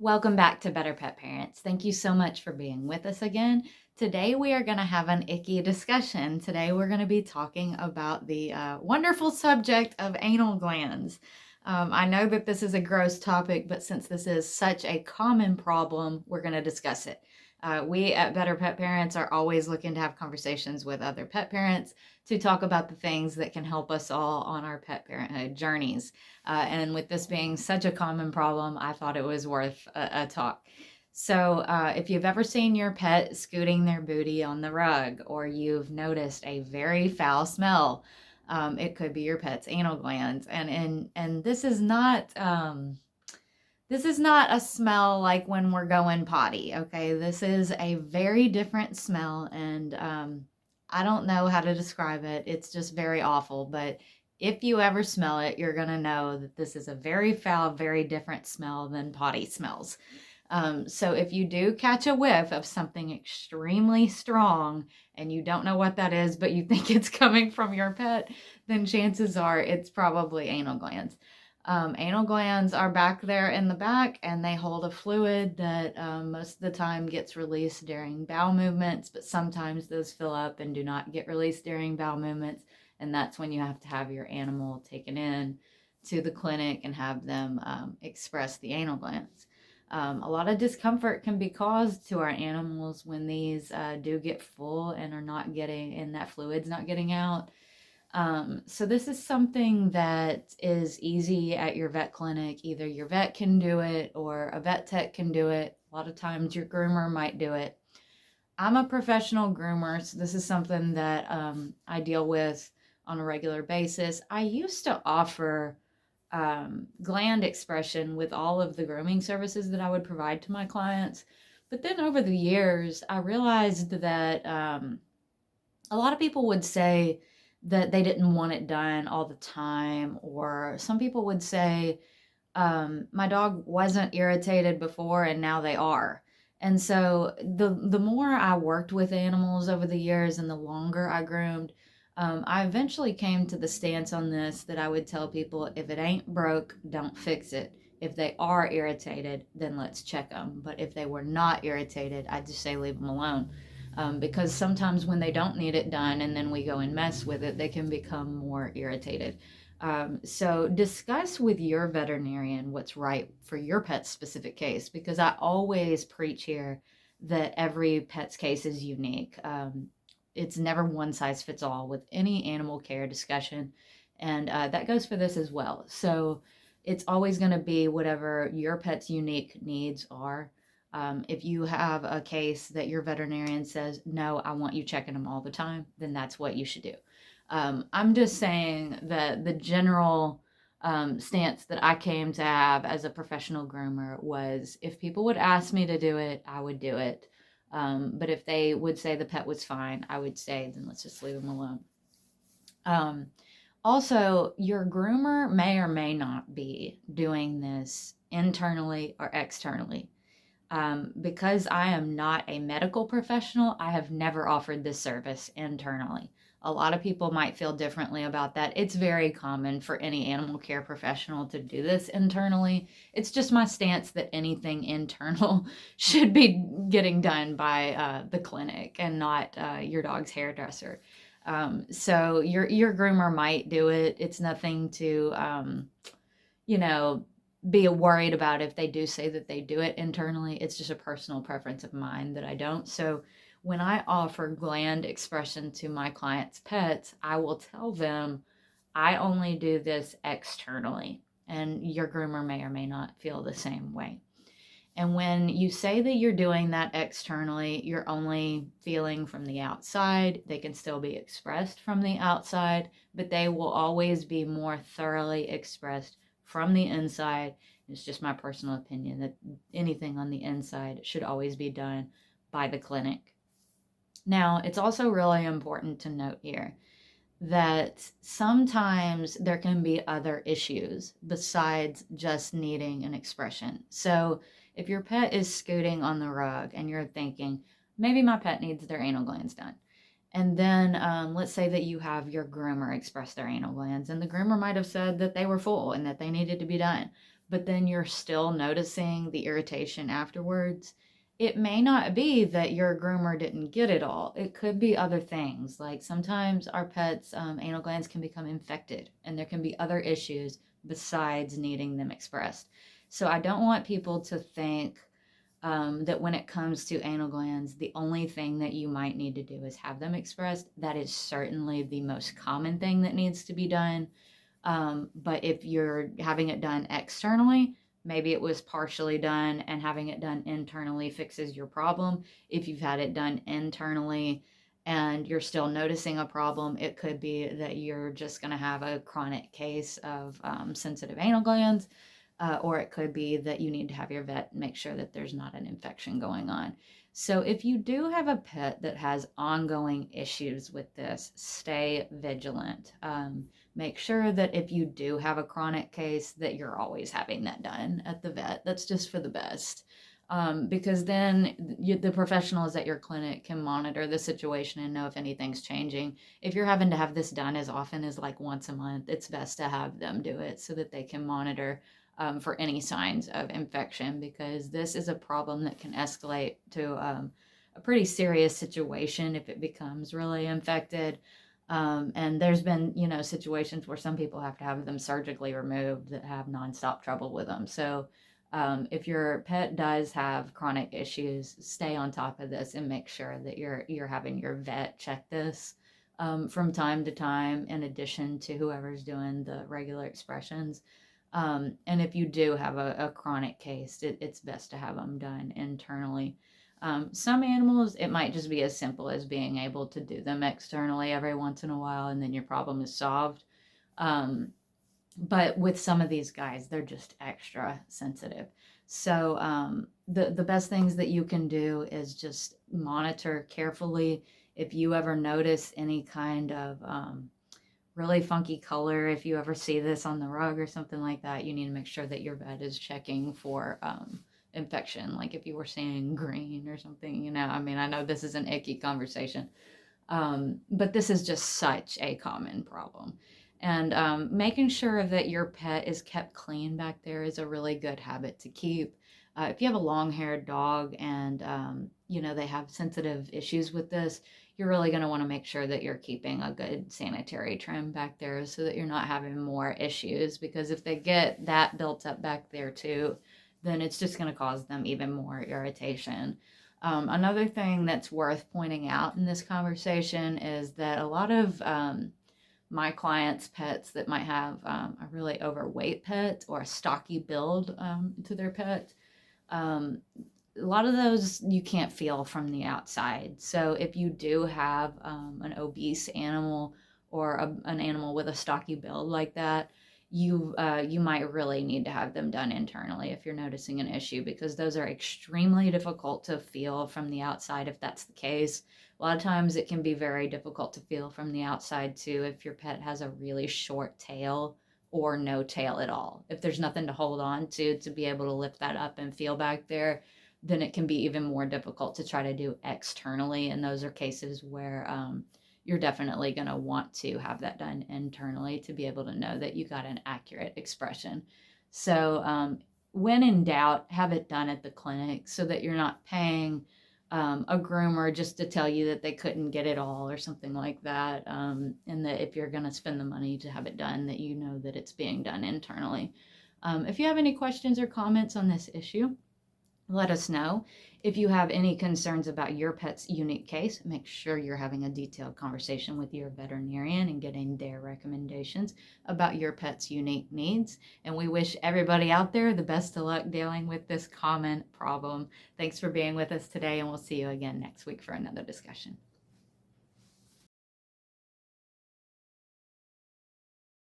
Welcome back to Better Pet Parents. Thank you so much for being with us again. Today we are going to have an icky discussion. Today we're going to be talking about the wonderful subject of anal glands. I know that this is a gross topic, but since this is such a common problem, we're going to discuss it. We at Better Pet Parents are always looking to have conversations with other pet parents to talk about the things that can help us all on our pet parenthood journeys. And with this being such a common problem, I thought it was worth a talk. So, if you've ever seen your pet scooting their booty on the rug, or you've noticed a very foul smell, it could be your pet's anal glands. And this is not a smell like when we're going potty. Okay, this is a very different smell, and I don't know how to describe it. It's just very awful, but if you ever smell it, you're going to know that this is a very foul, very different smell than potty smells. So if you do catch a whiff of something extremely strong and you don't know what that is, but you think it's coming from your pet, then chances are it's probably anal glands. Anal glands are back there in the back, and they hold a fluid that most of the time gets released during bowel movements, but sometimes those fill up and do not get released during bowel movements, and that's when you have to have your animal taken in to the clinic and have them express the anal glands. A lot of discomfort can be caused to our animals when these do get full and are not getting, and that fluid's not getting out. So this is something that is easy at your vet clinic. Either your vet can do it or a vet tech can do it. A lot of times your groomer might do it. I'm a professional groomer, so this is something that I deal with on a regular basis. I used to offer gland expression with all of the grooming services that I would provide to my clients. But then over the years, I realized that a lot of people would say that they didn't want it done all the time, or some people would say, my dog wasn't irritated before and now they are. And so the more I worked with animals over the years and the longer I groomed, I eventually came to the stance on this that I would tell people, if it ain't broke, don't fix it. If they are irritated, then let's check them. But if they were not irritated, I'd just say leave them alone. Because sometimes when they don't need it done and then we go and mess with it, they can become more irritated. So discuss with your veterinarian what's right for your pet's specific case, because I always preach here that every pet's case is unique. It's never one size fits all with any animal care discussion, and that goes for this as well. So it's always going to be whatever your pet's unique needs are. If you have a case that your veterinarian says, no, I want you checking them all the time, then that's what you should do. I'm just saying that the general stance that I came to have as a professional groomer was, if people would ask me to do it, I would do it. But if they would say the pet was fine, I would say, then let's just leave them alone. Also, your groomer may or may not be doing this internally or externally. Because I am not a medical professional, I have never offered this service internally. A lot of people might feel differently about that. It's very common for any animal care professional to do this internally. It's just my stance that anything internal should be getting done by the clinic and not your dog's hairdresser. So your groomer might do it. It's nothing to, you know, be worried about if they do say that they do it internally. It's just a personal preference of mine that I don't. So when I offer gland expression to my clients' pets, I will tell them I only do this externally, and your groomer may or may not feel the same way. And when you say that you're doing that externally, you're only feeling from the outside. They can still be expressed from the outside, but they will always be more thoroughly expressed from the inside. It's just my personal opinion that anything on the inside should always be done by the clinic. Now, it's also really important to note here that sometimes there can be other issues besides just needing an expression. So if your pet is scooting on the rug and you're thinking, maybe my pet needs their anal glands done, and then let's say that you have your groomer express their anal glands, and the groomer might have said that they were full and that they needed to be done. but then you're still noticing the irritation afterwards, it may not be that your groomer didn't get it all. It could be other things. Like sometimes our pets' anal glands can become infected, and there can be other issues besides needing them expressed. So I don't want people to think that when it comes to anal glands, the only thing that you might need to do is have them expressed. That is certainly the most common thing that needs to be done. But if you're having it done externally, maybe it was partially done, and having it done internally fixes your problem. If you've had it done internally and you're still noticing a problem, it could be that you're just going to have a chronic case of sensitive anal glands. Or it could be that you need to have your vet make sure that there's not an infection going on. So if you do have a pet that has ongoing issues with this, stay vigilant. Make sure that if you do have a chronic case, that you're always having that done at the vet. That's just for the best. Because then the professionals at your clinic can monitor the situation and know if anything's changing. If you're having to have this done as often as like once a month, it's best to have them do it so that they can monitor for any signs of infection, because this is a problem that can escalate to a pretty serious situation if it becomes really infected. And there's been, situations where some people have to have them surgically removed that have nonstop trouble with them. So if your pet does have chronic issues, stay on top of this and make sure that you're having your vet check this from time to time, in addition to whoever's doing the regular expressions. And if you do have a chronic case, it's best to have them done internally. Some animals, it might just be as simple as being able to do them externally every once in a while, and then your problem is solved. But with some of these guys, they're just extra sensitive. So the best things that you can do is just monitor carefully. If you ever notice any kind of really funky color, if you ever see this on the rug or something like that, you need to make sure that your vet is checking for infection. Like if you were seeing green or something, I mean, I know this is an icky conversation, but this is just such a common problem. And making sure that your pet is kept clean back there is a really good habit to keep. If you have a long-haired dog and, they have sensitive issues with this, you're really going to want to make sure that you're keeping a good sanitary trim back there so that you're not having more issues, because if they get that built up back there too, then it's just going to cause them even more irritation. Another thing that's worth pointing out in this conversation is that a lot of my clients' pets that might have a really overweight pet or a stocky build to their pet, a lot of those you can't feel from the outside. So if you do have an obese animal or an animal with a stocky build like that, you might really need to have them done internally if you're noticing an issue, because those are extremely difficult to feel from the outside if that's the case. A lot of times it can be very difficult to feel from the outside too if your pet has a really short tail or no tail at all. If there's nothing to hold on to be able to lift that up and feel back there, then it can be even more difficult to try to do externally. And those are cases where you're definitely going to want to have that done internally to be able to know that you got an accurate expression. So when in doubt, have it done at the clinic so that you're not paying a groomer just to tell you that they couldn't get it all or something like that. And that if you're going to spend the money to have it done, that you know that it's being done internally. If you have any questions or comments on this issue, let us know. If you have any concerns about your pet's unique case, make sure you're having a detailed conversation with your veterinarian and getting their recommendations about your pet's unique needs. And we wish everybody out there the best of luck dealing with this common problem. Thanks for being with us today, and we'll see you again next week for another discussion.